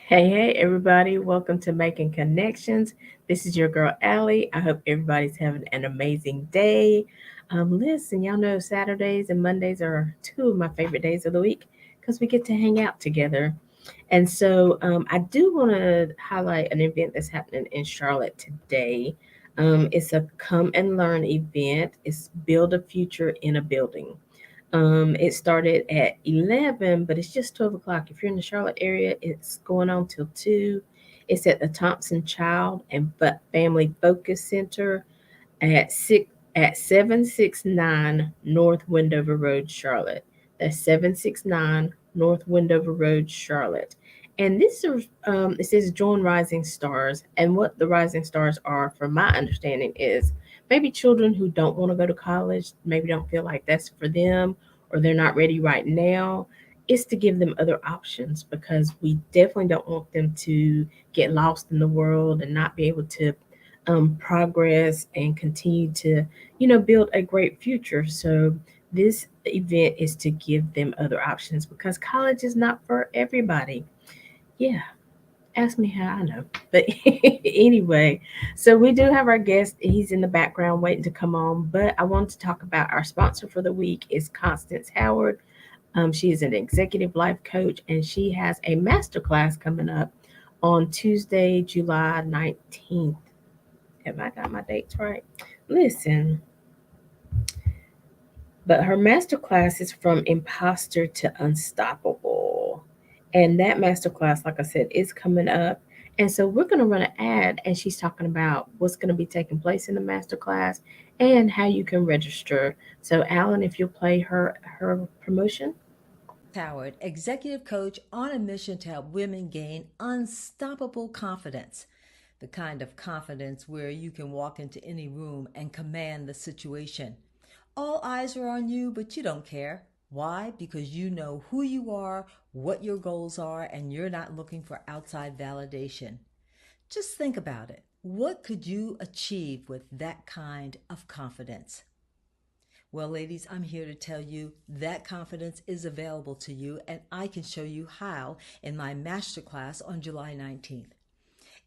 Hey, everybody. Welcome to Making Connections. This is your girl, Aly. I hope everybody's having an amazing day. Listen, y'all know Saturdays and Mondays are two of my favorite days of the week because we get to hang out together. And so I do want to highlight an event that's happening in Charlotte today. It's a come and learn event, it's Build a Future in a Building. It started at 11, but it's just 12 o'clock. If you're in the Charlotte area, it's going on till 2. It's at the Thompson Child and Family Focus Center at 769 North Wendover Road, Charlotte. That's 769 North Wendover Road, Charlotte. And this is it says join Rising Stars. And what the Rising Stars are, from my understanding, is maybe children who don't want to go to college, maybe don't feel like that's for them, or they're not ready right now. It's to give them other options because we definitely don't want them to get lost in the world and not be able to progress and continue to, build a great future. So this event is to give them other options because college is not for everybody. Yeah, ask me how I know. But anyway, so we do have our guest. He's in the background waiting to come on. But I wanted to talk about our sponsor for the week is Constance Howard. She is an executive life coach, and she has a masterclass coming up on Tuesday, July 19th. Have I got my dates right? Listen, but her masterclass is from imposter to unstoppable. And that masterclass, like I said, is coming up. And so we're going to run an ad, and she's talking about what's going to be taking place in the masterclass and how you can register. So, Alan, if you'll play her promotion. Howard, executive coach on a mission to help women gain unstoppable confidence. The kind of confidence where you can walk into any room and command the situation. All eyes are on you, but you don't care. Why? Because you know who you are, what your goals are, and you're not looking for outside validation. Just think about it. What could you achieve with that kind of confidence? Well, ladies, I'm here to tell you that confidence is available to you, and I can show you how in my masterclass on July 19th.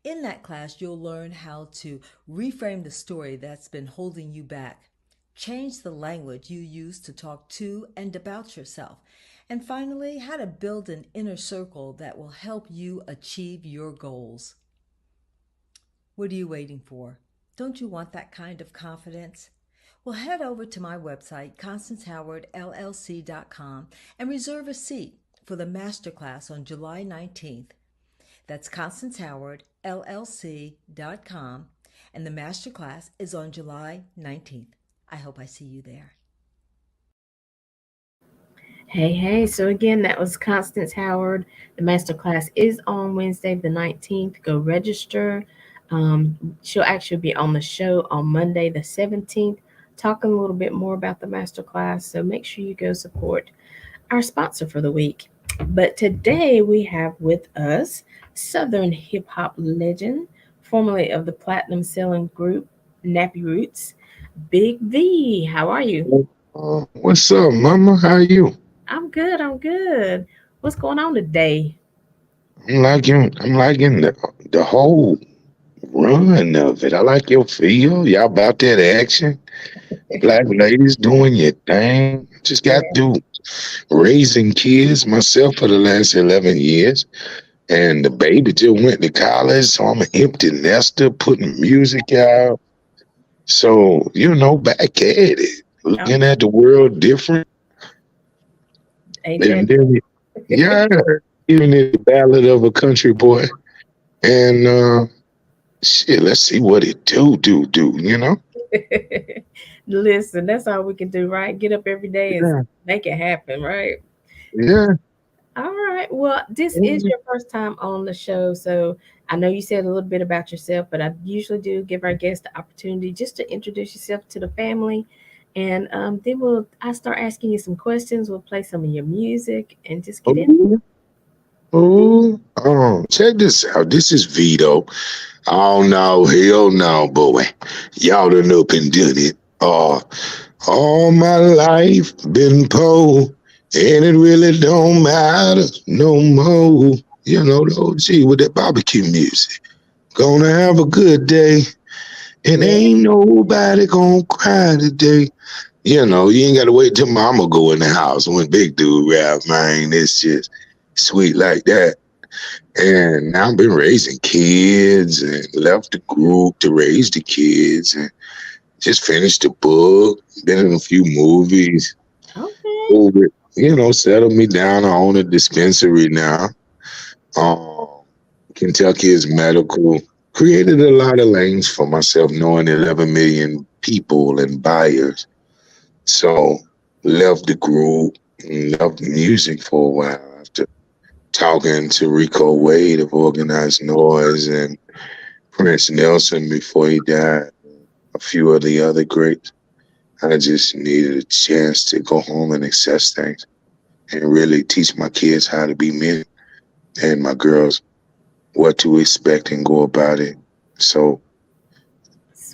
In that class, you'll learn how to reframe the story that's been holding you back, change the language you use to talk to and about yourself, and finally, how to build an inner circle that will help you achieve your goals. What are you waiting for? Don't you want that kind of confidence? Well, head over to my website, constancehowardllc.com, and reserve a seat for the masterclass on July 19th. That's constancehowardllc.com, and the masterclass is on July 19th. I hope I see you there. Hey, hey. So again, that was Constance Howard. The masterclass is on Wednesday, the 19th. Go register. She'll actually be on the show on Monday, the 17th, talking a little bit more about the masterclass. So make sure you go support our sponsor for the week. But today we have with us Southern hip hop legend, formerly of the platinum selling group Nappy Roots, Big V. How are you? What's up, mama? How you? I'm good. I'm good. What's going on today? I'm liking the whole run of it. I like your feel. Y'all about that action. Black ladies doing your thing. Just got Yeah. through raising kids myself for the last 11 years. And the baby just went to college, so I'm an empty nester putting music out. So, back at it, Oh, looking at the world different. ain't that? And then, yeah, even the ballad of a country boy. And shit, let's see what it do. Listen, that's all we can do, right? Get up every day and Yeah, make it happen, right? yeah. All right. Well, this is your first time on the show, so I know you said a little bit about yourself, but I usually do give our guests the opportunity just to introduce yourself to the family, and then I start asking you some questions. We'll play some of your music and just get in. Oh, check this out. This is Vito. Oh no, hell no, boy. Y'all done up and done it. All my life been poor, and it really don't matter no more. The OG with that barbecue music. Gonna have a good day, and Yeah. ain't nobody gonna cry today. You ain't gotta wait till mama go in the house when big dude rap, man. It's just sweet like that. And now I've been raising kids and left the group to raise the kids and just finished the book, been in a few movies. Okay. Over, settled me down. I own a dispensary now. Um, Kentucky is medical. Created a lot of lanes for myself, knowing 11 million people and buyers. So left the group, and left music for a while after talking to Rico Wade of Organized Noise and Prince Nelson before he died, a few of the other greats. I just needed a chance to go home and assess things and really teach my kids how to be men and my girls what to expect and go about it. So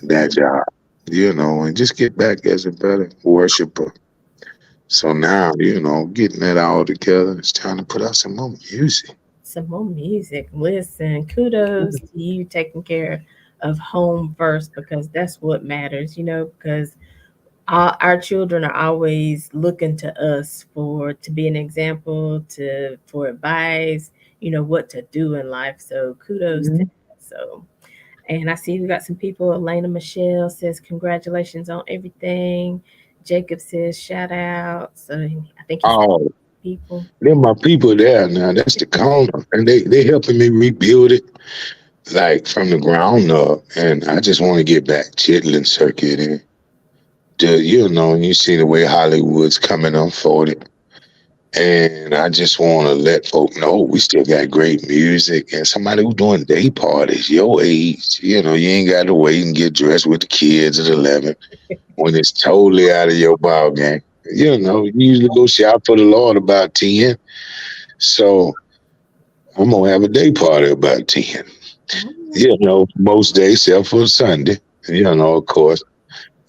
that Sweet. job, and just get back as a better worshiper. So now, getting that all together, it's time to put out some more music. Some more music. Listen, kudos to you taking care of home first because that's what matters, because our children are always looking to us for to be an example, for advice, what to do in life. So kudos to Mhm. that. So, and I see we got some people. Elena Michelle says congratulations on everything. Jacob says shout out. So I think he said Oh, people. then my people there now, that's the corner. And they helping me rebuild it like from the ground up. And I just want to get back chitlin circuit and you see the way Hollywood's coming unfolded. And I just want to let folk know we still got great music and somebody who's doing day parties, your age. You ain't got to wait and get dressed with the kids at 11 when it's totally out of your ball game. You usually go shop for the Lord about 10. So I'm going to have a day party about 10. Most days except for Sunday, of course.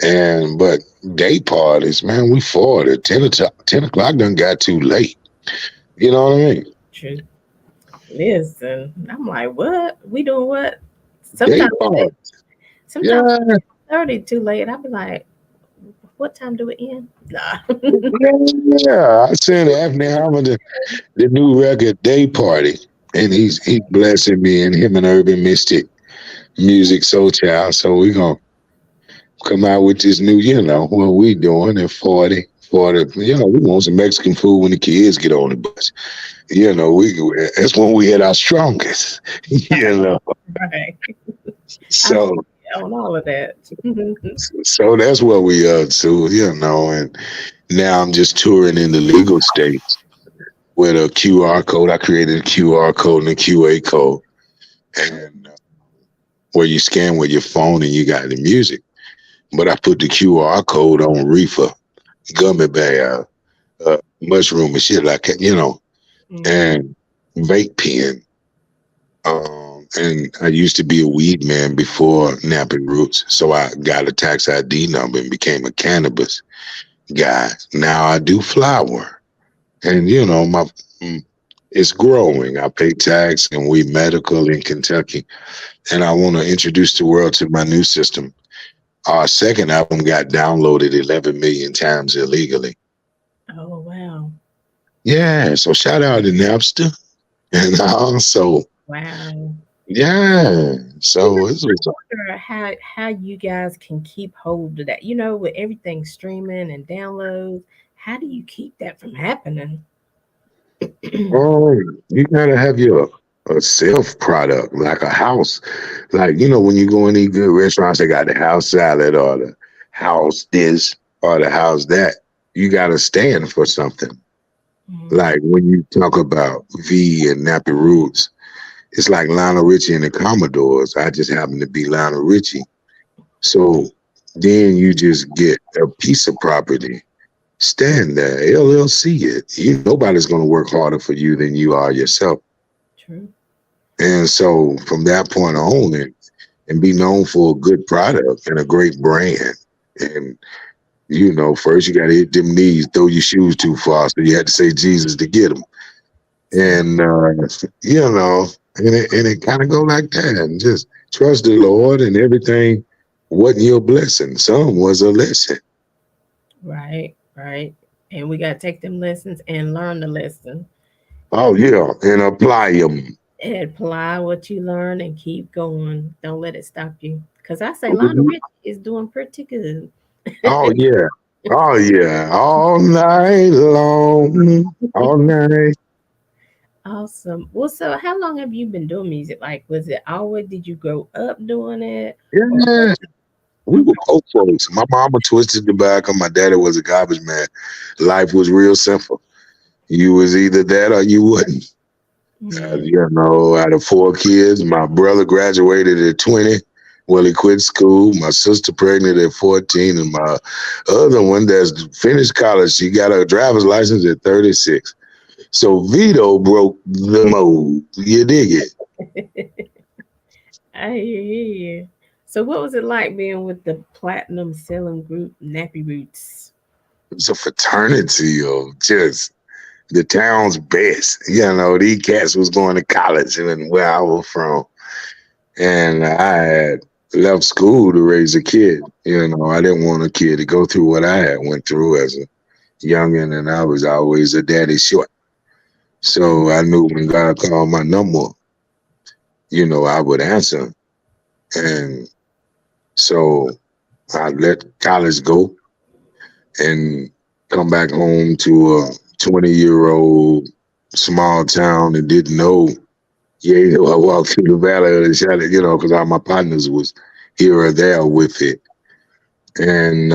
But day parties, man, we 40. 10 o'clock done got too late. You know what I mean? True. Listen, I'm like, what? We doing what? Day Sometimes, party. sometimes Yeah, 30 too late. I'll be like, what time do it end? Nah. yeah. I sent Anthony Hamilton the new record Day Party. And he's blessing me and him and Urban Mystic Music Soul Child. So we gonna come out with this new, what we doing at 40. 40, we want some Mexican food when the kids get on the bus. We that's when we at our strongest. you know. Right. I'm So on all of that. so that's what we up to, and now I'm just touring in the legal states with a QR code. I created a QR code and a QA code, and where you scan with your phone and you got the music. But I put the QR code on reefer, gummy bear, mushroom and shit like that, Mhm. and vape pen. And I used to be a weed man before Napping Roots, so I got a tax ID number and became a cannabis guy. Now I do flower, and my it's growing. I pay tax and we medical in Kentucky, and I want to introduce the world to my new system. Our second album got downloaded 11 million times illegally. Oh wow. Yeah, so shout out to Napster, and also Wow. yeah, so it was. Wonder how you guys can keep hold of that. With everything streaming and downloads, how do you keep that from happening? Oh, you gotta have your a self product, like a house. Like, when you go in these good restaurants, they got the house salad or the house this or the house that. You gotta stand for something. Mhm. Like when you talk about V and Nappy Roots, it's like Lionel Richie and the Commodores. I just happen to be Lionel Richie. So then you just get a piece of property. Stand there, LLC it. Nobody's gonna work harder for you than you are yourself. True. And so from that point on, and be known for a good product and a great brand. And first you got to hit them knees, throw your shoes too far, so you had to say Jesus to get them. So, And you know, and it kind of go like that, and just trust the Lord, and everything wasn't your blessing. Some was a lesson. right, right. And we got to take them lessons and learn the lesson Oh yeah, and apply them. and apply what you learn and keep going. Don't let it stop you. Because I say Lionel Richie is doing pretty good. Oh yeah, oh yeah, all night long, all night. Awesome. Well, so how long have you been doing music? Like, was it always, did you grow up doing it? Or, Yeah, we were both folks. My mama twisted the back, and my daddy was a garbage man. Life was real simple. You was either that or you wasn't. mm, You know, out of four kids, my brother graduated at 20. Well, he quit school. My sister pregnant at 14, and my other one that's finished college, she got her driver's license at 36. So Vito broke the mold. You dig it? I hear you. So, what was it like being with the platinum selling group Nappy Roots? It's a fraternity of just the town's best. You know, these cats was going to college and where I was from. And I had left school to raise a kid. You know, I didn't want a kid to go through what I had went through as a youngin', and I was always a daddy short. So I knew when God called my number, I would answer. And so I let college go and come back home to a 20-year-old small town and didn't know. Yeah, I walked through the valley of the shadow, because all my partners was here or there with it. And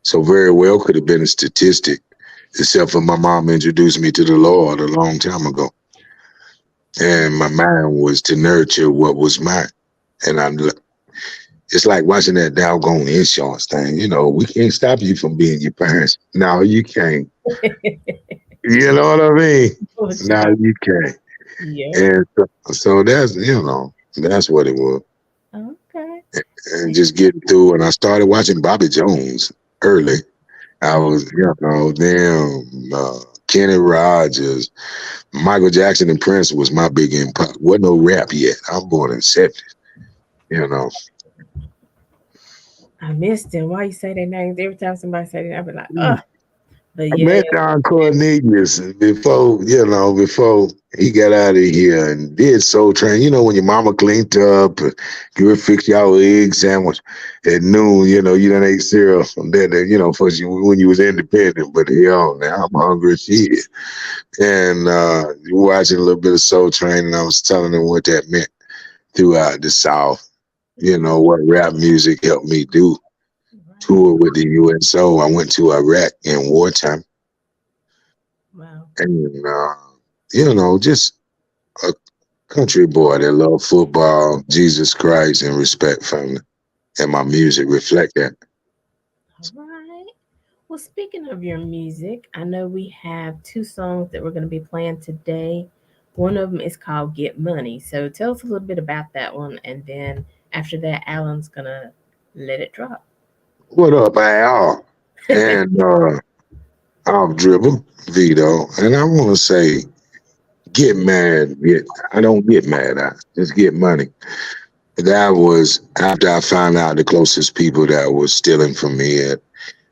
so very well could have been a statistic, except for my mom introduced me to the Lord a long time ago. And my mind was to nurture what was mine. And it's like watching that doggone insurance thing. We can't stop you from being your parents. No, you can't. You know what I mean? What you No, talking? you can't. Yep. And so that's what it was. Okay. And just getting through. And I started watching Bobby Jones early. I Yeah. was, Kenny Rogers, Michael Jackson, and Prince was my big impact. Wasn't no rap yet. I'm born in '70s. You know, I missed him. Why you say their names? Every time somebody say that, I be like, I oh, but yeah. met Don Cornelius before he got out of here and did Soul Train. When your mama cleaned up, and you would fix your egg sandwich at noon. You done ate cereal from there. For you when you was independent. But hell, now I'm hungry as shit. And watching a little bit of Soul Train, and I was telling them what that meant throughout the South. What rap music helped me do. Right. Tour with the USO. I went to Iraq in wartime, Wow. and just a country boy that loved football, Jesus Christ, and respect family. And my music reflect that. All right. Well, speaking of your music, I know we have two songs that we're going to be playing today. One of them is called Get Money. So tell us a little bit about that one. And then after that, Alan's going to let it drop. What up, Al? And I'll dribble Vito, and I want to say, get mad. I don't get mad. I just get money. That was after I found out the closest people that was stealing from me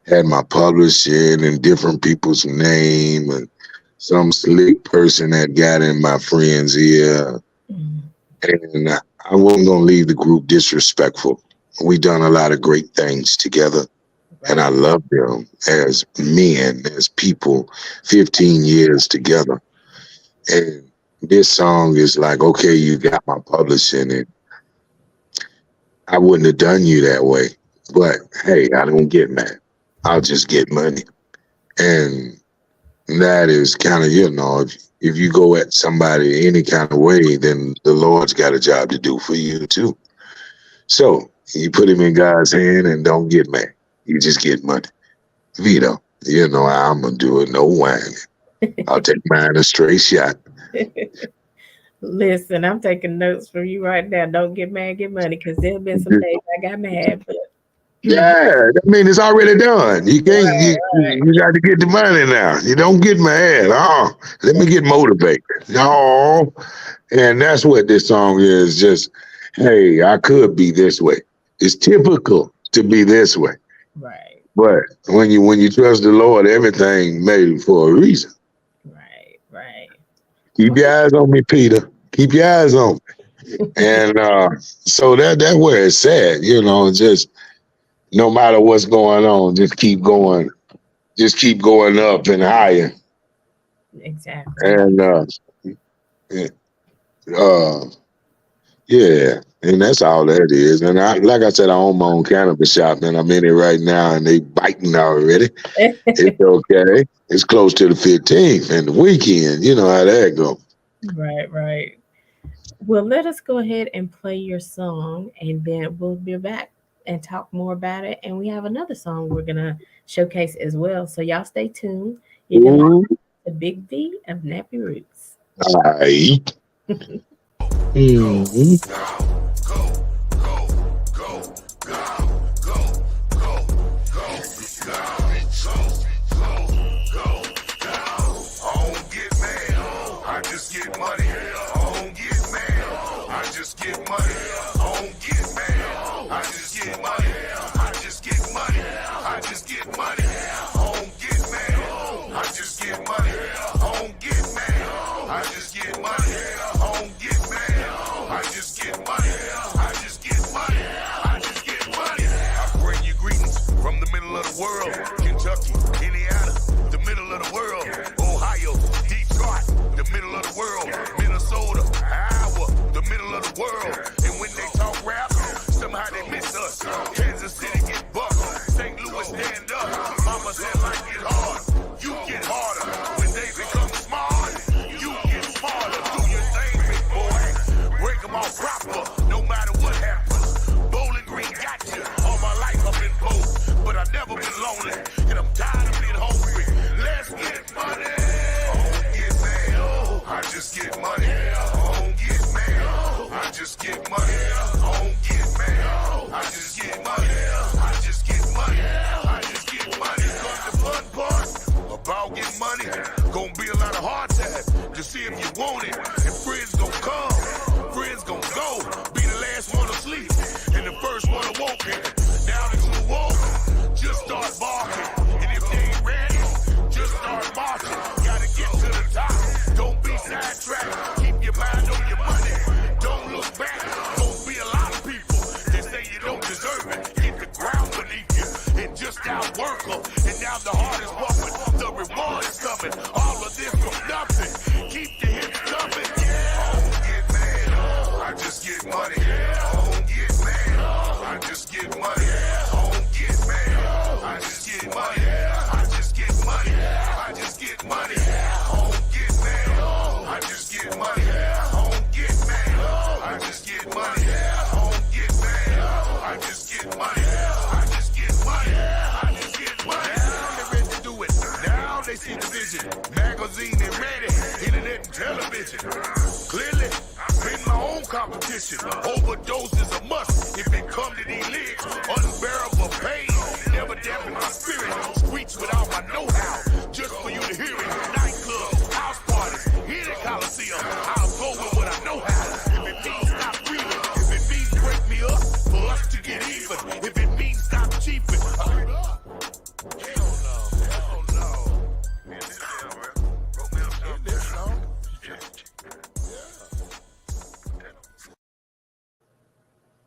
had my publishing and different people's name, and some slick person that got in my friend's ear. Mm, And I wasn't going to leave the group disrespectful. We done a lot of great things together, and I right. love them as men, as people, 15 years together. And this song is like, okay, you got my publishing, and I wouldn't have done you that way. But hey, I don't get mad. I'll just get money. And that is kind of, if you go at somebody any kind of way, then the Lord's got a job to do for you too. So you put him in God's hand and don't get mad. You just get money. Vito, I'm going to do it. No whining. I'll take mine a straight shot. Listen, I'm taking notes from you right now. Don't get mad, get money, because there have been some days I got mad, but Yeah, I mean it's already done. You can't. You, Right. you got to get the money now. You don't get mad. Oh, let me get motivated. No, and that's what this song is. Just hey, I could be this way. It's typical to be this way, Right. but when you trust the Lord, everything made for a reason. Right. Right. Keep Well, your eyes on me, Peter. Keep your eyes on me. And so that's where it's at. Just no matter what's going on, just keep going up and higher. exactly. And uh, yeah, and that's all that is. And like I said, I own my own cannabis shop, and I'm in it right now, and they biting already. It's okay. It's close to the 15th and the weekend. You know how that go. Right. Right. Well, let us go ahead and play your song, and then we'll be back and talk more about it. And we have another song we're gonna showcase as well. So y'all stay tuned. You're gonna Ooh, the Big V of Nappy Roots. aight. Mhm.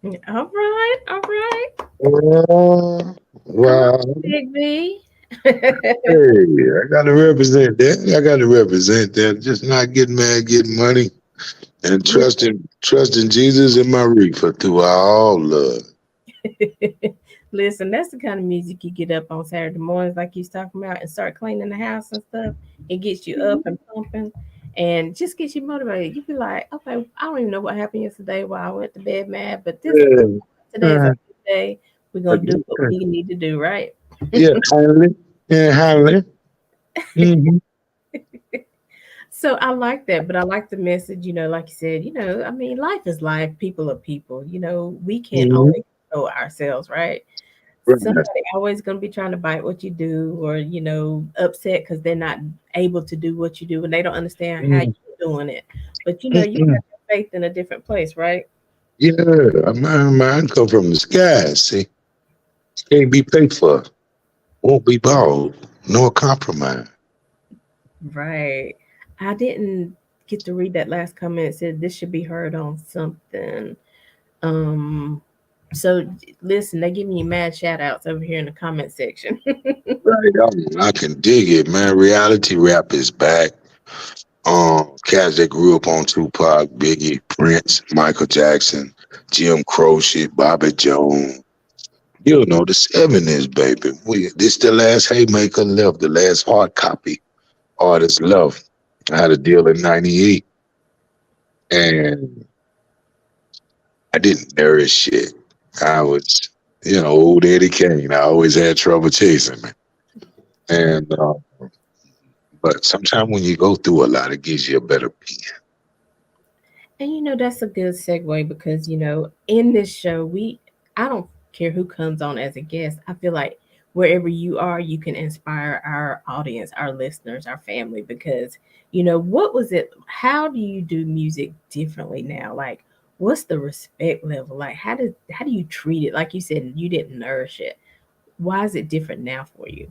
All right, all right. Come on, Wow. Big V. Hey, I got to represent that. I got to represent that. Just not getting mad, getting money, and trusting Jesus in my reefer through all love. Listen, that's the kind of music you get up on Saturday mornings, like you was talking about, and start cleaning the house and stuff. It gets you up and pumping, and just gets you motivated. You be like, okay, I don't even know what happened yesterday while I went to bed mad, but this Yeah, today is a good day. We're gonna do what uh, we need to do, right? yeah, handle it. Yeah, handle it. Hmm. So I like that, but I like the message, like you said, I mean, life is life, people are people, we can't Hmm. only control ourselves, right? Right. somebody always going to be trying to bite what you do, or upset because they're not able to do what you do, and they don't understand how Mm, you're doing it. But you mm-mm. have your faith in a different place, right? Yeah, mine come from the sky. See, can't be paid for, won't be bought, nor compromised. Right. I didn't get to read that last comment. It said this should be heard on something. Um, so listen, they giving you mad shout outs over here in the comment section. Right. I can dig it, man. Reality rap is back. Cats that grew up on Tupac, Biggie, Prince, Michael Jackson, Jim Croce, Bobby Jones. You know the '70s, baby. This the last haymaker left, the last hard copy artist left. I had a deal in '98, and I didn't nourish shit. I was, old Eddie Kane. I always had trouble chasing me. And but sometimes when you go through a lot, it gives you a better pen. And that's a good segue because in this show I don't care who comes on as a guest. I feel like wherever you are, you can inspire our audience, our listeners, our family, because what was it, how do you do music differently now? Like, what's the respect level? Like, how do you treat it? Like you said, you didn't nourish it. Why is it different now for you?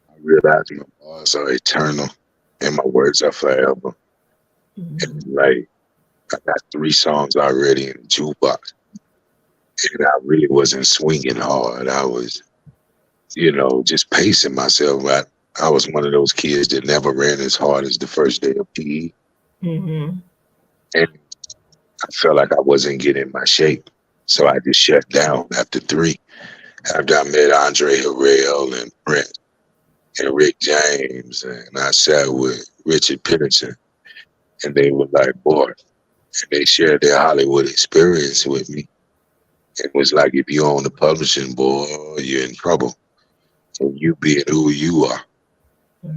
I realize my bars are eternal and my words are forever. Mhm. And like I got 3 songs already in the jukebox, and I really wasn't swinging hard. I was, just pacing myself. I was one of those kids that never ran as hard as the first day of PE, Mhm. and I felt like I wasn't getting my shape. So I just shut down after 3. After I met Andre Harrell and Prince and Rick James, and I sat with Richard Peterson, and they were like, boy, and they shared their Hollywood experience with me. It was like if you own the publishing board, you're in trouble. And you being who you are, Right.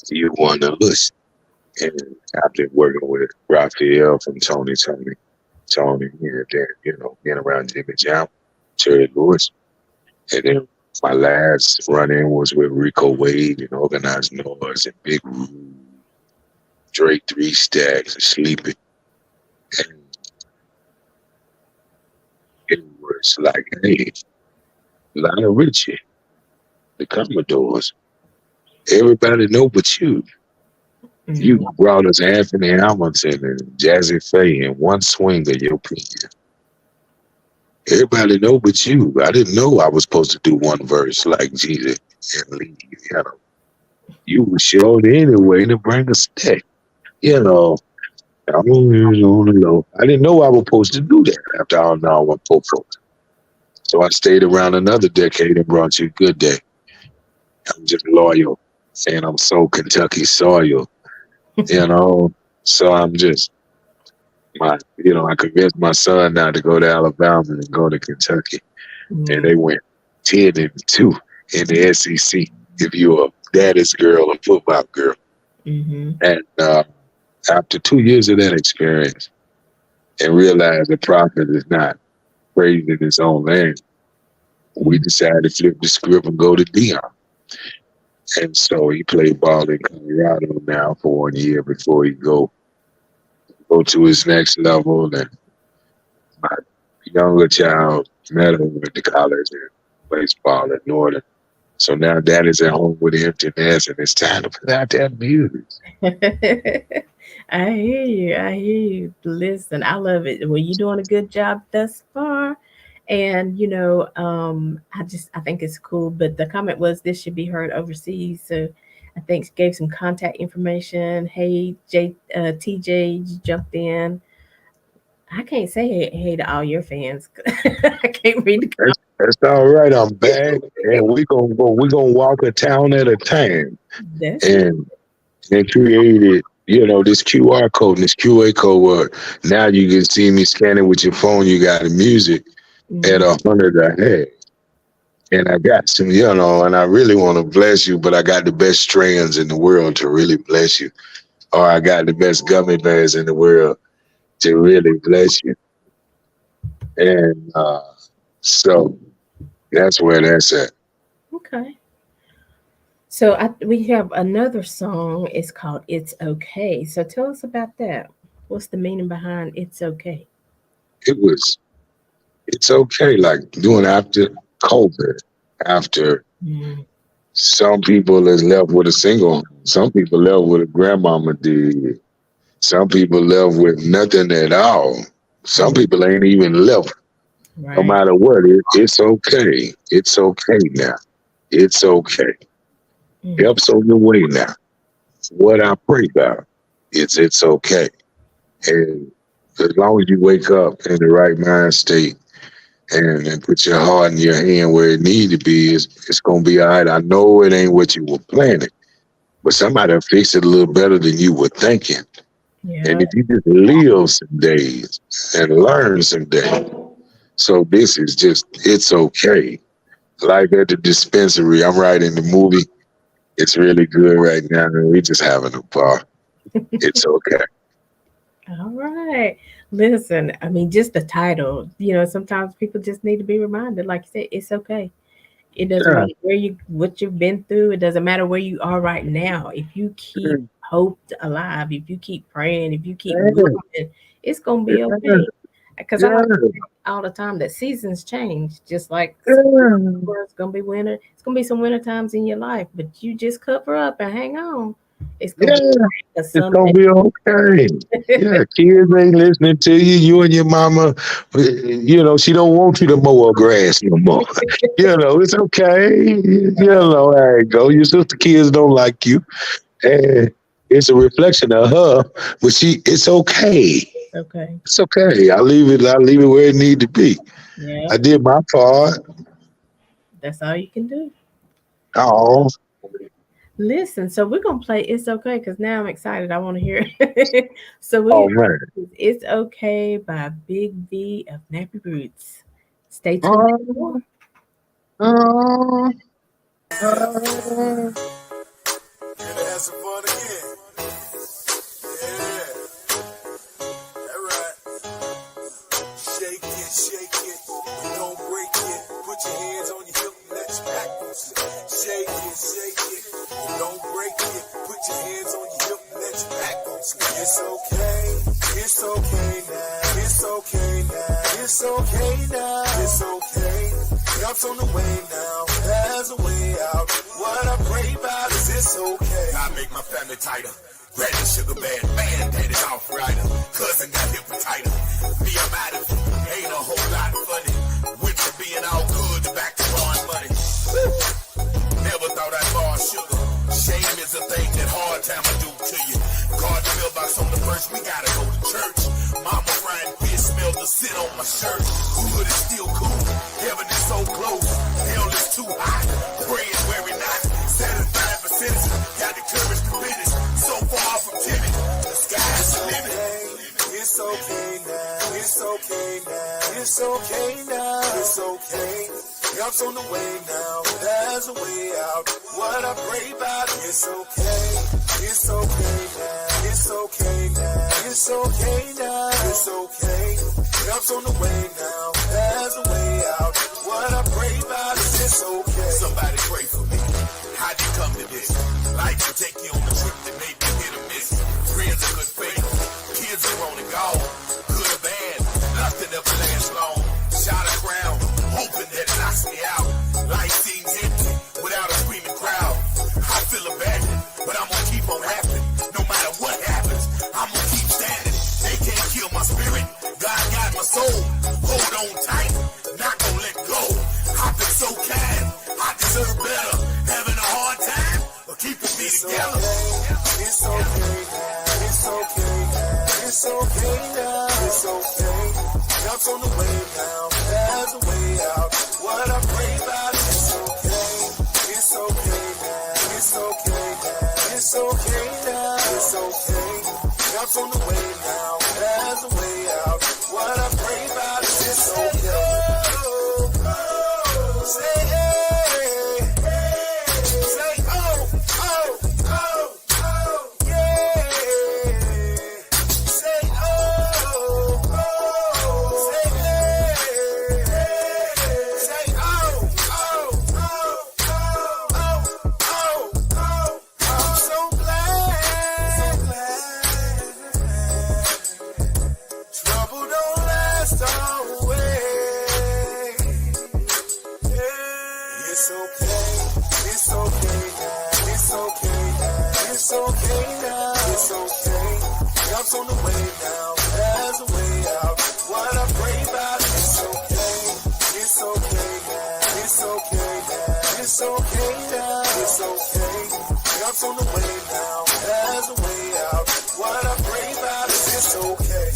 you won the list. And I've been working with Raphael from Tony, and then, being around Jimmy Jam, Terry Lewis. And then my last run in was with Rico Wade and Organized Noise and Big Roo, Drake 3 Stacks and Sleepy. And it was like, hey, Lionel Richie, the Commodores, everybody know but you. You Mhm. brought us Anthony Hamilton and Jazzy Faye in one swing of your pen. Everybody know but you. I didn't know I was supposed to do one verse like Jesus and leave. You were showed anyway to bring us back. You know, I'm on the low. I didn't know I was supposed to do that after all now one poor folks. So I stayed around another decade and brought you a good day. I'm just loyal, saying I'm so Kentucky soil. You know, so I'm just I convinced my son not to go to Alabama and go to Kentucky, and Mhm. they went 10-2 in the SEC. If you're a daddy's girl, a football girl, Mhm. and after 2 years of that experience, and realized the prophet is not praised in his own land, we Mhm. decided to flip the script and go to Dion. And so he played ball in Colorado now for 1 year before he go to his next level. And my younger child met him went to college and plays ball in Northern. So now daddy's at home with the empty nest, and it's time to put out that music. I hear you. I hear you. Listen, I love it. Well, you're doing a good job thus far. And I think it's cool. But the comment was this should be heard overseas. So I think gave some contact information. Hey, TJ jumped in. I can't say hey to all your fans. I can't read the That's all right. I'm back, comments. and we gonna walk a town at a time, That's it. and created this QR code and this QA code where now you can see me scanning with your phone. You got the music at Mhm. 100 a head. And I got some, and I really want to bless you, but I got the best strands in the world to really bless you. Or I got the best gummy bears in the world to really bless you. And so That's where that's at. Okay. So we have another song. It's called "It's Okay." So tell us about that. What's the meaning behind "It's Okay"? It was, it's okay, like doing after COVID, after Mm, some people is left with a single, some people left with a grandmama did, some people left with nothing at all. Some mm, people ain't even left. No right. matter what, it's okay. It's okay now. It's okay. Mm, Help's on the way now. What I pray about is it's okay. And as long as you wake up in the right mind state and put your heart and your hand where it need to be, it's gonna be all right. I know it ain't what you were planning, but somebody will fix it a little better than you were thinking. And yeah. if you just live some days and learn some days, so this is just it's okay. Like at the dispensary, I'm writing the movie. It's really good right now, and we just having a bar. It's okay. All right. Listen, I mean, just the title. Sometimes people just need to be reminded. Like you said, it's okay. It doesn't Yeah, matter what you've been through. It doesn't matter where you are right now. If you keep hope alive, if you keep praying, if you keep yeah, moving, it's gonna be yeah, okay. Because I like to yeah, say all the time that seasons change. Just like yeah. it's gonna be winter. It's gonna be some winter times in your life, but you just cover up and hang on. It's gonna be Yeah, because it's someday. gonna be okay. Yeah, kids ain't listening to you. You and your mama, she don't want you to mow her grass no more. It's okay. There you go. Your sister kids don't like you, and it's a reflection of her. But it's okay. Okay. It's okay. I leave it. I leave it where it need to be. Yeah, I did my part. that's all you can do. Oh, Listen, so we're gonna play "It's Okay" because now I'm excited. I want to hear it. So oh we man. "It's Okay" by Big V of Nappy Roots. Stay tuned for more. Oh, oh, oh. Gonna have some fun again. Yeah, alright. Shake it, don't break it. Put your hands on your hip and let's backwards. Shake it, don't break it. Put your hands on your hip and let's backwards. It's okay now. It's okay now. It's okay now. It's okay. Help's on the way now. There's a way out. What I pray about is it's okay. I make my family tighter. Granny sugar bad man, daddy's off rider. Cousin got hepatitis. Me, I'm out of it. Ain't a whole lot funny. Went from being all good to back to drawing money. Never thought I'd bar sugar. Shame is a thing that hard time I do to you. Garden mailbox on the first, we gotta go to church. Mama frying fish, smell the sit on my shirt. Hood is still cool, heaven is so close. Hell is too hot, praying where we not. Satisfied for citizen, got the courage to finish. So far from timid, the sky's the limit. It's okay now, it's okay now, it's okay now, it's okay. Help's on the way now, there's a way out. What I pray about, it's okay. It's okay now, it's okay now, it's okay now, it's okay. Help's on the way now, there's a way out. What I pray about is it's okay. Somebody pray for me. How'd you come to this? Life will take you on a trip that may be hit or miss. Friends of good faith, kids are grown and gone. Good or bad, nothing ever lasts long. Shot a crown, hoping that it knocks me out. Life seems empty without a screaming crowd. I feel abandoned, but I'm gonna keep on happening. No matter what happens, I'm gonna keep standing. They can't kill my spirit, God got my soul. Hold on tight, not gonna let go. I've been so kind, I deserve better. Having a hard time, but keeping me together. It's okay now, it's okay now, it's okay now, it's okay. Help's on the way now, there's a way out. What I pray about is it's okay. It's okay now, it's okay now, it's okay now, it's okay. Help's on the way now, there's a way out. What I pray about is it's okay. Say hey, say oh, yeah. Say oh, say hey, say oh, It's okay now. It's okay now. It's okay now. It's okay. Help's on the way now. There's a way out. What I pray about it. It's okay. It's okay now. It's okay now. It's okay now. It's okay. Help's on the way now. There's a way out. What I pray about it. It's okay.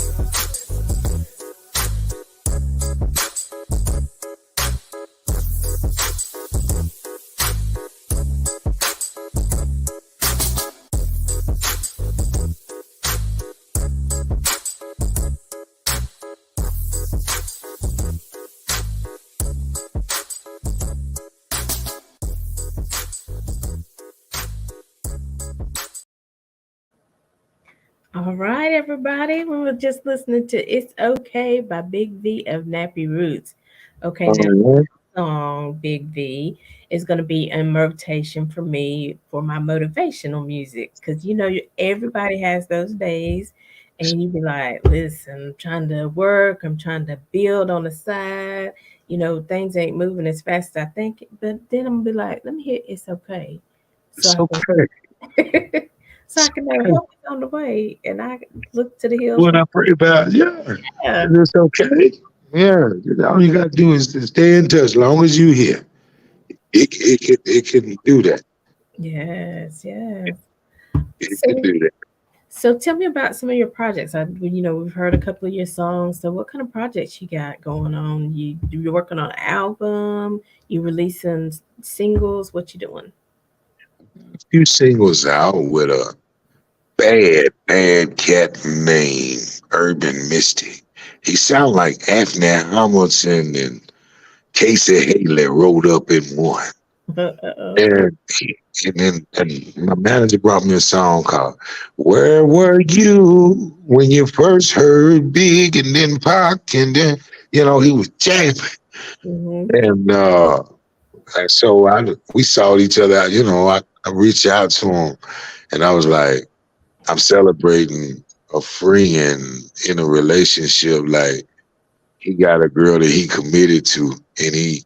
All right, everybody. We were just listening to It's Okay by Big V of Nappy Roots. Okay, now Mhm. song, Big V, is going to be in rotation for me for my motivational music. Because, everybody has those days. And you be like, listen, I'm trying to work. I'm trying to build on the side. Things ain't moving as fast as I think. But then I'm going to be like, let me hear It's Okay. So It's I okay. can, so I It's can know okay. help is on the way. And I look to the hills What from I pray about, yeah, there. it's okay. Yeah, all you gotta do is to stay in touch. As long as you here, it can do that. Yes, yes. It can So do that. So tell me about some of your projects. We've heard a couple of your songs. So what kind of projects you got going on? You're working on an album, you releasing singles, what you doing? Few singles out with a bad cat named Urban Mystic. He sound like Anthony Hamilton and Casey Haley rolled up in one. Uh-oh. And and my manager brought me a song called "Where Were You When You First Heard Big and then Pac and then he was jamming Mm-hmm. and so we saw each other out. I reached out to him and I was like, I'm celebrating a friend in a relationship. Like he got a girl that he committed to and he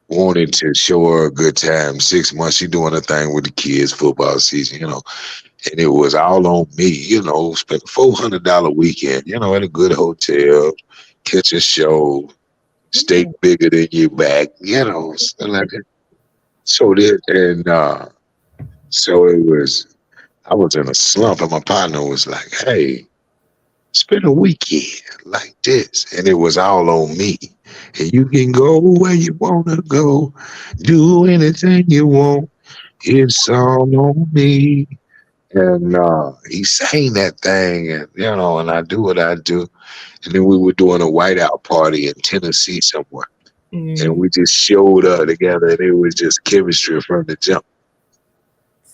wanted to show her a good time. 6 months, she doing a thing with the kids, football season, and it was all on me, spent $400 weekend, at a good hotel, catch a show, steak bigger than your back, stuff like that. So it was, I was in a slump, and my partner was like, "Hey, spend a weekend like this," and it was all on me. And you can go where you wanna go, do anything you want. It's all on me. And he sang that thing, and I do what I do. And then we were doing a whiteout party in Tennessee somewhere. And Mm. we just showed up together, and it was just chemistry from the jump.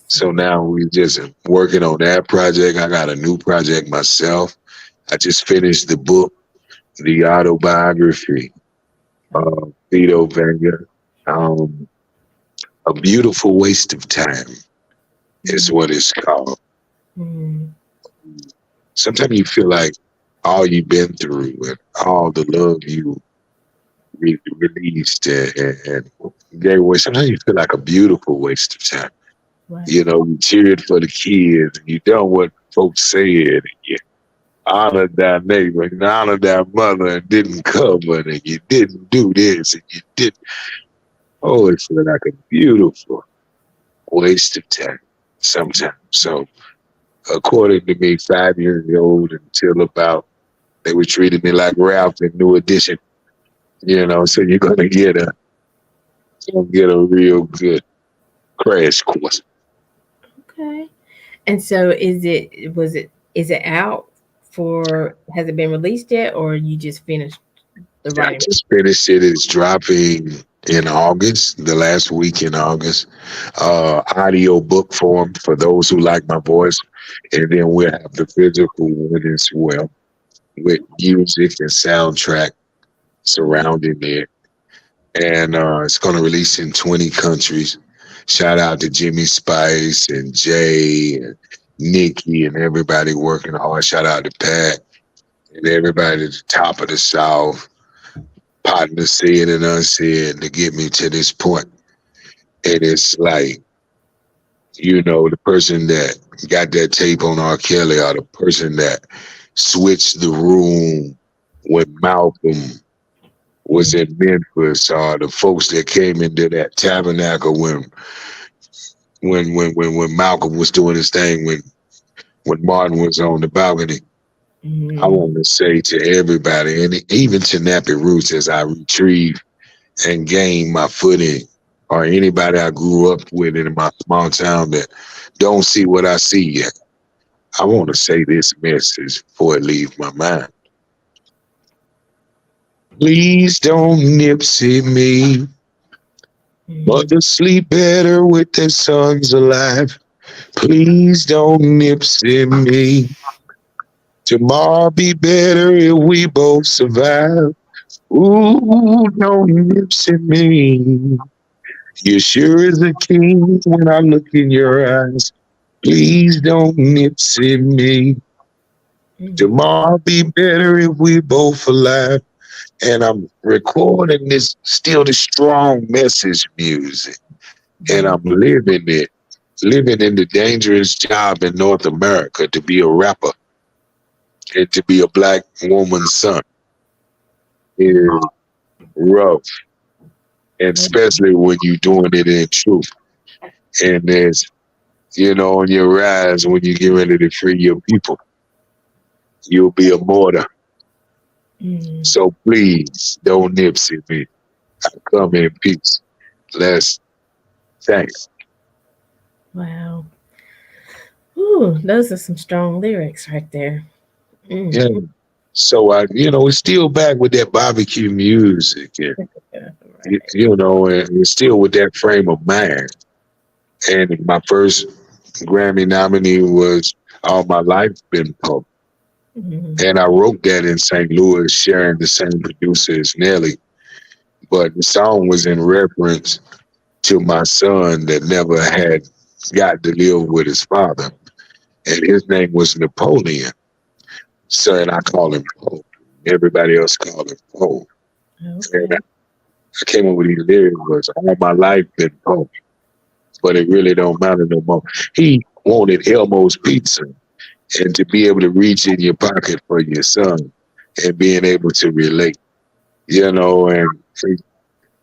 So now we just working on that project. I got a new project myself. I just finished the book, the autobiography of Vito Vega. Um, a Beautiful Waste of Time is what it's called. Mm. Sometimes you feel like all you've been through and all the love you released and gave away, sometimes you feel like a beautiful waste of time. Right. You cheered for the kids and you done what folks said and you honored thy neighbor and honored thy mother and didn't cover and you didn't do this and you did. Oh, it felt like a beautiful waste of time sometimes. So, according to me, 5 years old until about, they were treating me like Ralph in New Edition. So you're gonna get a real good crash course. Okay. And so is it out for has it been released yet or you just finished the I writing? just finished it. It's dropping in August, the last week in August. Audio book form for those who like my voice. And then we'll have the physical one as well with music and soundtrack surrounding it. And it's going to release in 20 countries. Shout out to Jimmy Spice and Jay and Nikki and everybody working hard. Shout out to Pat and everybody at the top of the South, partners said and unsaid to get me to this point. And it's like, the person that got that tape on R. Kelly, or the person that switched the room when Malcolm was in Memphis, or the folks that came into that tabernacle when Malcolm was doing his thing, when Martin was on the balcony. I Mm-hmm. want to say to everybody, and even to Nappy Roots, as I retrieve and gain my footing, or anybody I grew up with in my small town that don't see what I see yet, I want to say this message before it leaves my mind. Please don't Nipsey me. Mm-hmm. Mothers sleep better with their sons alive. Please don't Nipsey me. Tomorrow be better if we both survive. Ooh, don't Nipsey me. You sure is a king when I look in your eyes. Please don't Nipsey me. Mm-hmm. Tomorrow be better if we both alive. And I'm recording this still the strong message music. And Right. I'm living in the dangerous job in North America to be a rapper and to be a black woman's son is rough, and especially when you're doing it in truth. And there's, on your rise when you get ready to free your people, you'll be a martyr. Mm-hmm. So please don't Nipsey me. I come in peace. Let's thanks. Wow. Ooh, those are some strong lyrics right there. Mm. Yeah. So we're still back with that barbecue music, and Yeah, right. and we're still with that frame of mind. And my first Grammy nominee was All My Life Been Pumped. Mm-hmm. And I wrote that in St. Louis, sharing the same producer as Nelly. But the song was in reference to my son that never had got to live with his father. And his name was Napoleon. So, and I call him Pope. Everybody else called him Pope. And Okay. I came up with these lyrics was all my life been Pope, but it really don't matter no more. He wanted Elmo's pizza and to be able to reach in your pocket for your son and being able to relate, and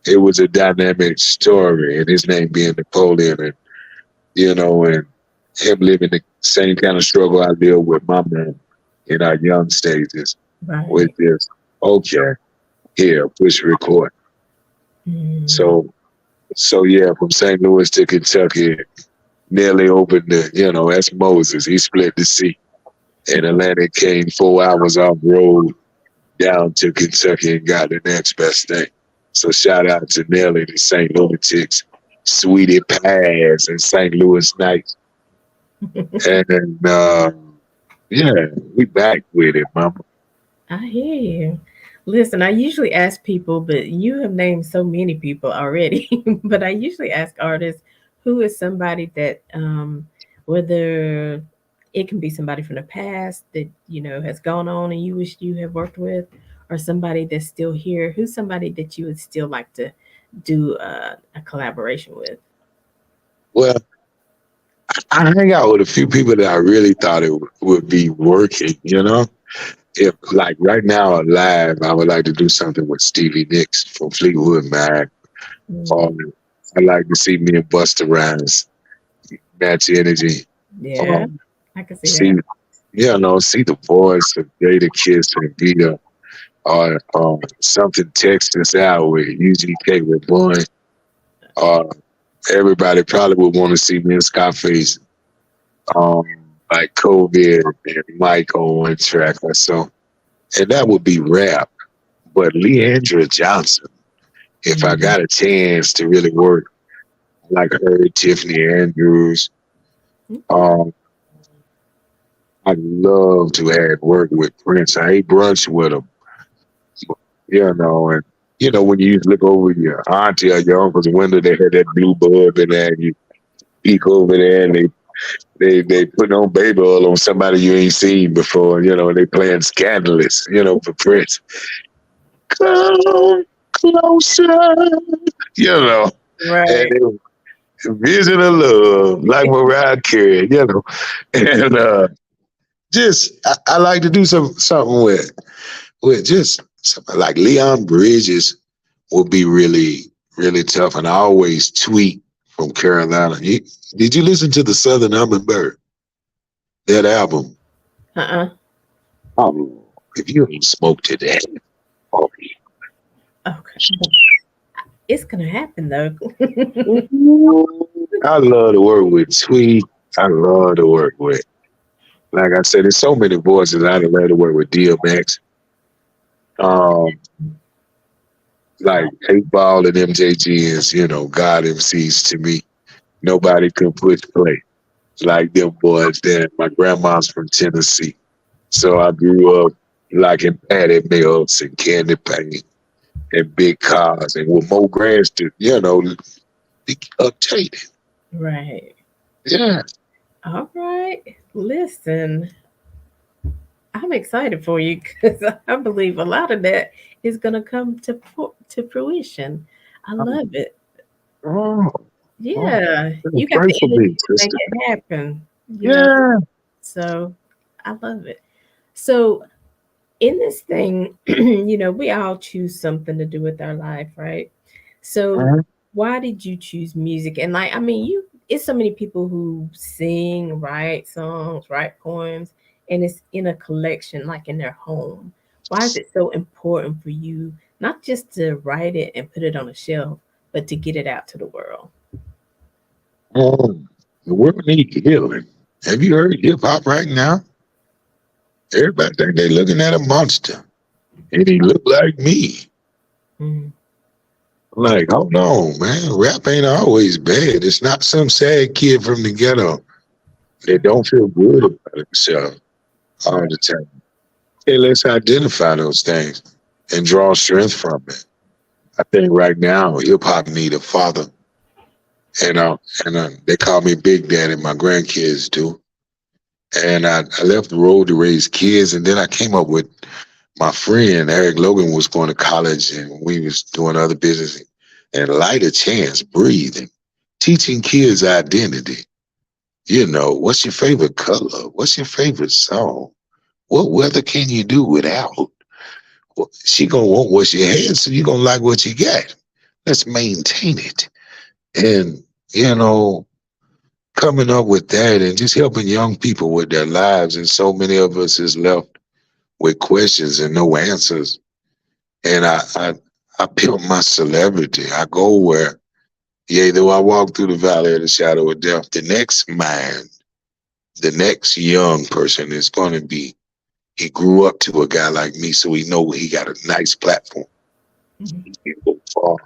it was a dynamic story, and his name being Napoleon, and him living the same kind of struggle I live with my man in our young stages with Right. this. Okay, here, push record. Mm. So, so yeah, from St. Louis to Kentucky, nearly opened that's Moses. He split the sea. And Atlantic came 4 hours off road down to Kentucky and got the next best thing. So shout out to Nelly, the St. Lunatics, Sweetie Pies, and St. Louis Knights. And then, yeah, we back with it, mama. I hear you. Listen, I usually ask people, but you have named so many people already. But I usually ask artists who is somebody that, whether it can be somebody from the past that has gone on and you wish you have worked with, or somebody that's still here. Who's somebody that you would still like to do a collaboration with? Well, I hang out with a few people that I really thought it would be working. If like right now alive, I would like to do something with Stevie Nicks from Fleetwood Mac. Mm, Um, I like to see me and Busta Rhymes match energy. yeah, Um, I can see see, that. see the voice of Jada Kiss and Vita, or something Texas out with UGK with Boy. Uh, everybody probably would want to see me and Scarface, um, like COVID and Mike on one track or so, and that would be rap. But Leandra Johnson, if I Mm, got a chance to really work like her, Tiffany Andrews, okay. um, I'd love to have worked with Prince. I ate brunch with him, and when you look over your auntie or your uncle's window, they had that blue bulb in there, and you peek over there, and they put on baby oil on somebody you ain't seen before, and they playing Scandalous, for Prince. Come closer, you know, and Right. Vision of love, like Mariah Carey, you know. And just I like to do something with just something like Leon Bridges will be really tough. And I always tweet from Carolina. Did you listen to the Southern Hummingbird, that album? Uh-uh. Oh, if you ain't smoked to that, oh, Okay. It's gonna happen though. I love to work with Tweet. I love to work with. Like I said, there's so many voices. I love to work with DMX. Um, like 8 Ball and MJG is, God MCs to me. Nobody can push play like them boys. Then my grandma's from Tennessee, so I grew up liking Patty Mills and Candy Paint and big cars and with more grass to, be updated. Right. Yeah. All right. Listen, I'm excited for you because I believe a lot of that is gonna come to fruition. I Um, love it. Oh, oh, Yeah, you got pray the for energy me, to make sister. it happen. You know, Yeah. so I love it. So in this thing, we all choose something to do with our life, right? So Uh-huh. why did you choose music? And like, I mean, it's so many people who sing, write songs, write poems, and it's in a collection, like in their home. Why is it so important for you not just to write it and put it on a shelf, but to get it out to the world? Oh, the world needs healing. Have you heard hip hop right now? Everybody think they looking at a monster, and he look like me. Mm, Like, hold on, man. Rap ain't always bad. It's not some sad kid from the ghetto that don't feel good about himself all the time. Hey, let's identify those things and draw strength from it. I think right now hip hop need a father, and they call me Big Daddy. My grandkids do, and I left the road to raise kids, and then I came up with my friend Eric Logan was going to college, and we was doing other business, and light a chance, breathing, teaching kids identity. What's your favorite color? What's your favorite song? What weather can you do without? Well, she gonna want what she has, so you gonna like what you got. Let's maintain it. And, you know, coming up with that and just helping young people with their lives. And so many of us is left with questions and no answers. And I pimp my celebrity. I go where, yea, though I walk through the valley of the shadow of death, the next mind, the next young person is going to be, he grew up to a guy like me, so he know he got a nice platform. mhm. He can go far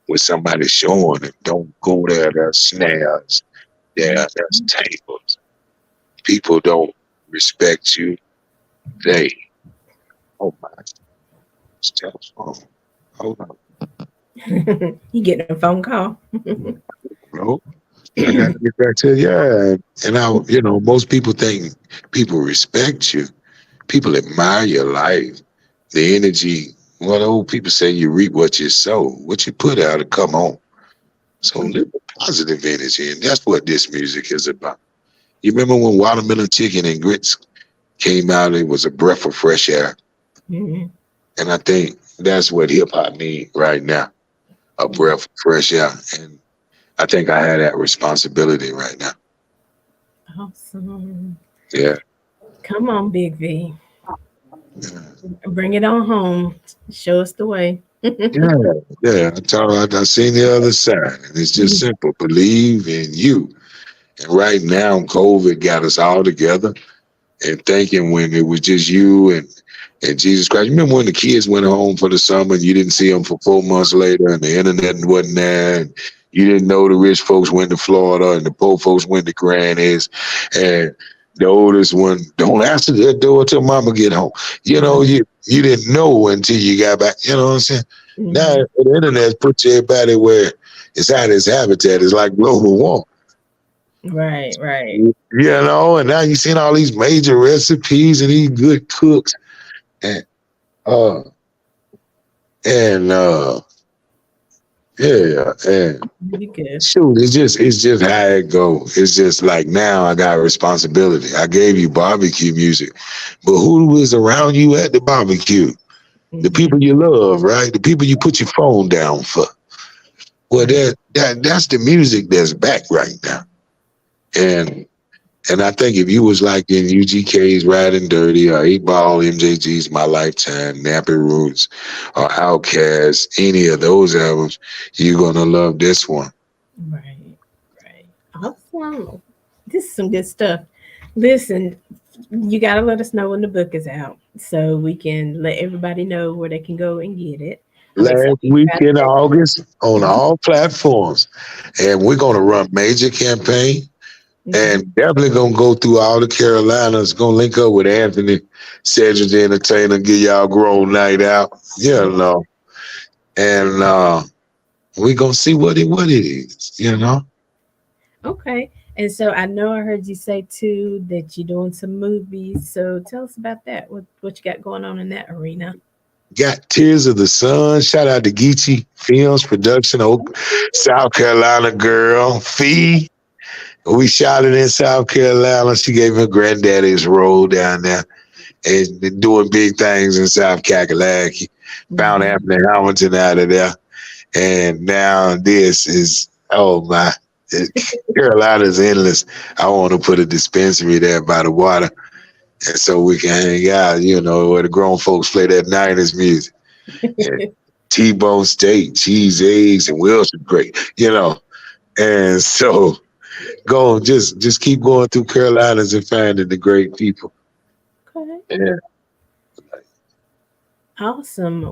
with somebody showing him. Don't go there. There's snares. There's tables. People don't respect you. They, oh my, telephone. Hold on, You getting a phone call? bro. I got to get back to it. Yeah. And most people think people respect you. People admire your life, the energy. What old people say, you reap what you sow. What you put out, it come on. So live with positive energy, and that's what this music is about. You remember when Watermelon Chicken and Grits came out? It was a breath of fresh air, Mhm. and I think that's what hip hop need right now, a breath of fresh air. And I think I had that responsibility right now. Awesome. Yeah. Come on, Big V. Yeah. Bring it on home. Show us the way. Yeah, yeah. I seen the other side, and it's just simple. Believe in you. And right now, COVID got us all together and thinking when it was just you and Jesus Christ. You remember when the kids went home for the summer and you didn't see them for 4 months later, and the internet wasn't there, and you didn't know the rich folks went to Florida and the poor folks went to Granny's, and the oldest one don't answer that door till Mama get home. You didn't know until you got back. You know what I'm saying? Now Mhm. the internet puts everybody where it's out its habitat. It's like global warming. Right, right. And now you've seen all these major recipes and these good cooks, and uh and Yeah, and Really good. shoot, it's just how it go. It's just like now I got responsibility. I gave you barbecue music, but who was around you at the barbecue? The Hmm. people you love, right? The people you put your phone down for. Well, Right. that's the music that's back right now. And and I think if you was like in UGK's Riding Dirty or 8 Ball, MJG's My Lifetime, Nappy Roots, or Outkast, any of those albums, you're gonna love this one. Right. Right. Awesome. This is some good stuff. Listen, you got to let us know when the book is out so we can let everybody know where they can go and get it. I'm excited Last week about in it. August on Mhm. all platforms. And we're gonna run major campaign Mhm. and definitely gonna go through all the Carolinas, gonna link up with Anthony, Cedric the Entertainer, get y'all grown night out. You know. And we gonna see what it is, you know. Okay. And so I know I heard you say too that you're doing some movies. So tell us about that. What you got going on in that arena? Got Tears of the Sun. Shout out to Geechee Films Production, South Carolina girl. Fee. We shot it in South Carolina. She gave her granddaddy's role down there and been doing big things in South Kakalaki. Found Mhm. Anthony Hamilton out of there. And now this is, oh my, it, Carolina's endless. I want to put a dispensary there by the water. And so we can hang out, where the grown folks play that 90s music. And T-bone steak, cheese, eggs, and Wilson great, And so just keep going through Carolinas and finding the great people. Okay. Yeah. Awesome.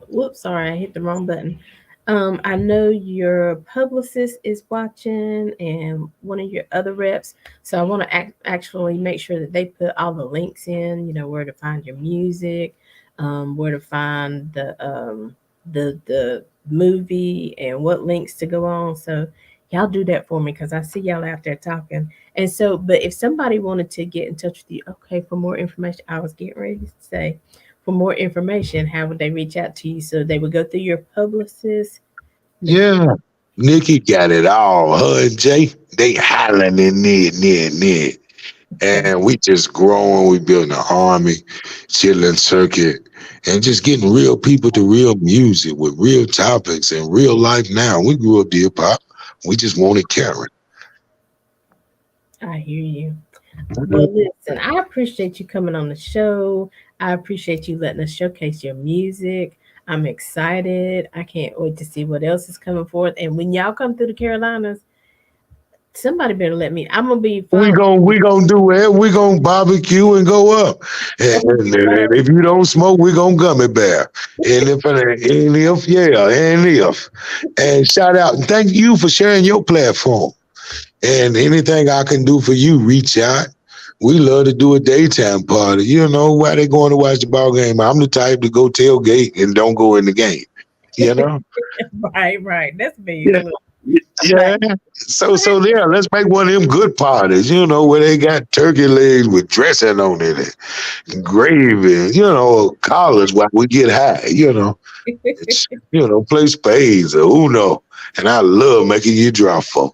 Whoops, sorry, I hit the wrong button. I know your publicist is watching and one of your other reps. So I want to actually make sure that they put all the links in, where to find your music, where to find the movie and what links to go on. So y'all do that for me because I see y'all out there talking. And so, but if somebody wanted to get in touch with you, okay, for more information, I was getting ready to say for more information, how would they reach out to you? So they would go through your publicist, Nikki. Yeah. Nikki got it all. Her and Jay, they hollering in near. And we just growing. We building an army, chilling circuit, and just getting real people to real music with real topics and real life now. We grew up to hip hop. We just wanted Karen. I hear you. Well, listen, I appreciate you coming on the show. I appreciate you letting us showcase your music. I'm excited. I can't wait to see what else is coming forth. And when y'all come through the Carolinas, somebody better let me. I'm gonna be We following. gon' we gonna do it. We gonna barbecue and go up. And if you don't smoke, we gonna gummy bear. And if and shout out and thank you for sharing your platform. And anything I can do for you, reach out. We love to do a daytime party. You know why they going to watch the ball game? I'm the type to go tailgate and don't go in the game. You know? Right, right. That's big. Yeah. Look, like, Yeah. So yeah, let's make one of them good parties, where they got turkey legs with dressing on it and gravy, collars while we get high, It's, play spades or Uno. And I love making you draw for,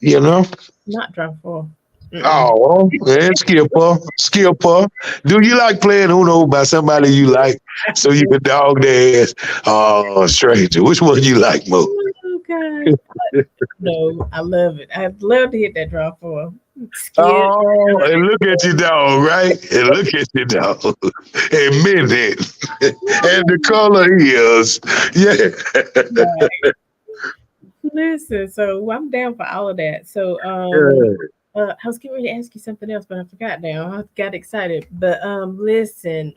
you know? not drop four. Mm-mm. Oh, man, skipper. Do you like playing Uno by somebody you like so you can dog their ass? Oh, stranger, which one you like more? Oh gosh. No, I love it. I'd love to hit that draw for skip. Oh, and look at your dog, right? And look at your dog. Admit it. And the color is, yeah. Right. Listen, so I'm down for all of that. So Yeah. I was getting ready to ask you something else, but I forgot now. I got excited. But listen,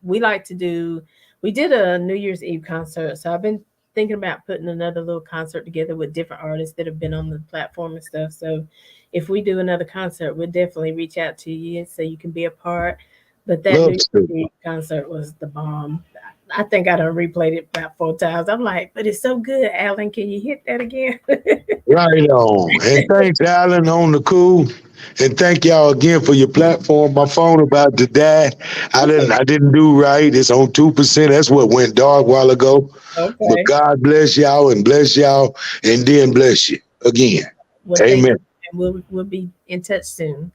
we like to do we did a New Year's Eve concert, so I've been thinking about putting another little concert together with different artists that have been on the platform and stuff. So if we do another concert, we'll definitely reach out to you so you can be a part. But that Love New to. Year's Eve concert was the bomb. I think I done replayed it about 4 times. I'm like, but it's so good, Alan. Can you hit that again? Right on. And thanks, Alan, on the cool. And thank y'all again for your platform. My phone about to die. I didn't do right. It's on 2%. That's what went dark a while ago. But Okay. God bless y'all and bless y'all and then bless you again. Well, thank Amen. you, and we'll be in touch soon.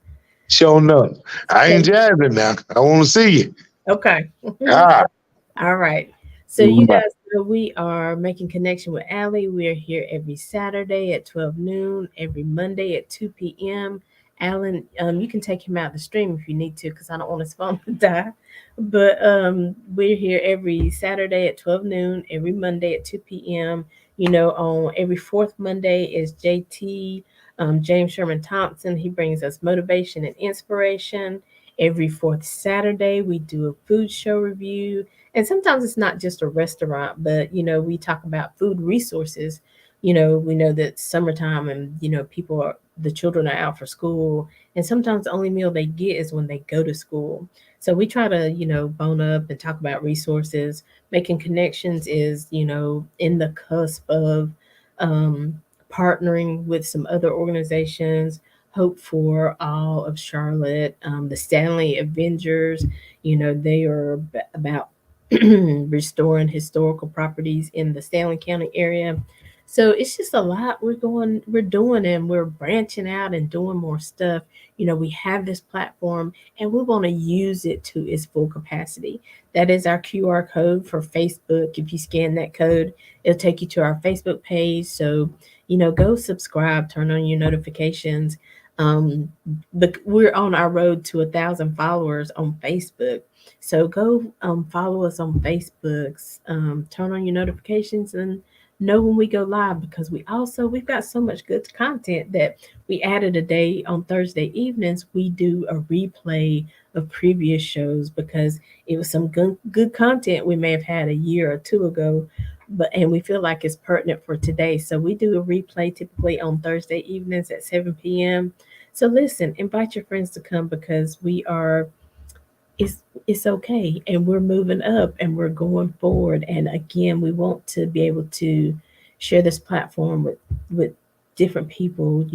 Sure enough. I ain't Thank. jabbing now. I want to see you. Okay. Ah. All right. So you Bye. guys know we are making connection with Allie. We are here every Saturday at 12 noon, every Monday at 2 p.m. Alan, you can take him out the stream if you need to, because I don't want his phone to die. But we're here every Saturday at 12 noon, every Monday at 2 p.m. You know, on every fourth Monday is JT, James Sherman Thompson. He brings us motivation and inspiration. Every fourth Saturday, we do a food show review, and sometimes it's not just a restaurant, but we talk about food resources. We know that summertime, and people are the children are out for school, and sometimes the only meal they get is when they go to school. So we try to bone up and talk about resources. Making connections is in the cusp of um, partnering with some other organizations. Hope for All of Charlotte, the Stanley Avengers. They are about restoring historical properties in the Stanley County area. So it's just a lot we're doing, and we're branching out and doing more stuff. We have this platform, and we want to use it to its full capacity. That is our QR code for Facebook. If you scan that code, it'll take you to our Facebook page. So, go subscribe, turn on your notifications. Um, but we're on our road to 1,000 followers on Facebook. So go follow us on Facebooks, turn on your notifications, and know when we go live, because we've got so much good content that we added a day on Thursday evenings. We do a replay of previous shows because it was some good content we may have had a year or two ago, and we feel like it's pertinent for today. So we do a replay typically on Thursday evenings at 7 p.m. So listen, invite your friends to come, because we are it's it's okay, and we're moving up and we're going forward. And again, we want to be able to share this platform with different people,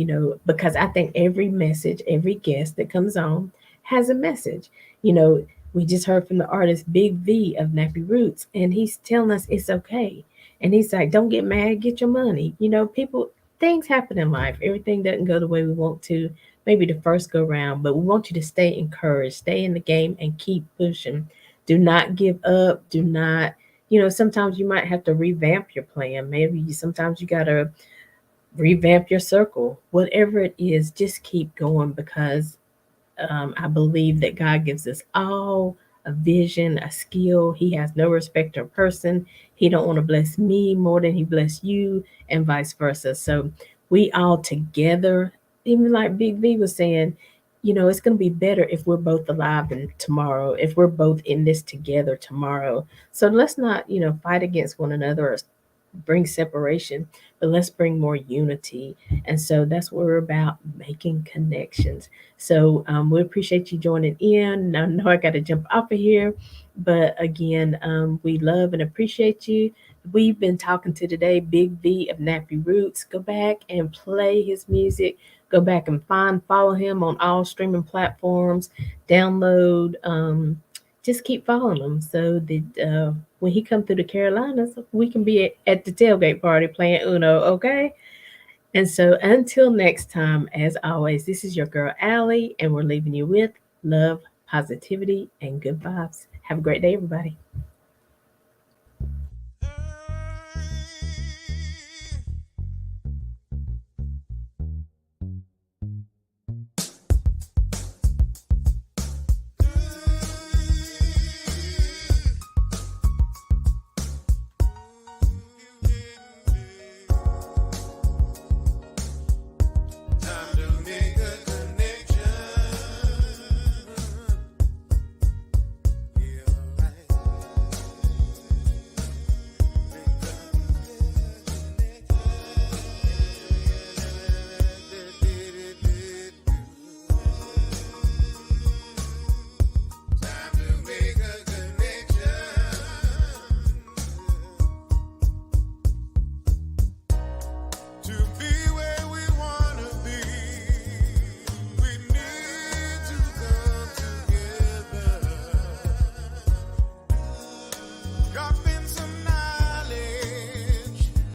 because I think every message, every guest that comes on has a message. you know we just heard from the artist Big V of Nappy Roots, and he's telling us it's okay. And he's like, don't get mad, get your money. People, things happen in life, everything doesn't go the way we want to, maybe the first go round, but we want you to stay encouraged, stay in the game, and keep pushing. Do not give up. Do not, sometimes you might have to revamp your plan. Maybe sometimes you got to revamp your circle. Whatever it is, just keep going, because I believe that God gives us all a vision, a skill. He has no respect of person. He don't want to bless me more than he bless you, and vice versa. So we all together, even like Big V was saying, it's going to be better if we're both alive and tomorrow, if we're both in this together tomorrow. So let's not, fight against one another or bring separation, but let's bring more unity. And so that's what we're about, making connections. So we appreciate you joining in. I know I got to jump off of here, but again, we love and appreciate you. We've been talking to today Big V of Nappy Roots. Go back and play his music. Go back and follow him on all streaming platforms. Download. Just keep following him, so that when he come through the Carolinas, we can be at the tailgate party playing Uno. Okay. And so until next time, as always, this is your girl Allie, and we're leaving you with love, positivity, and good vibes. Have a great day, everybody.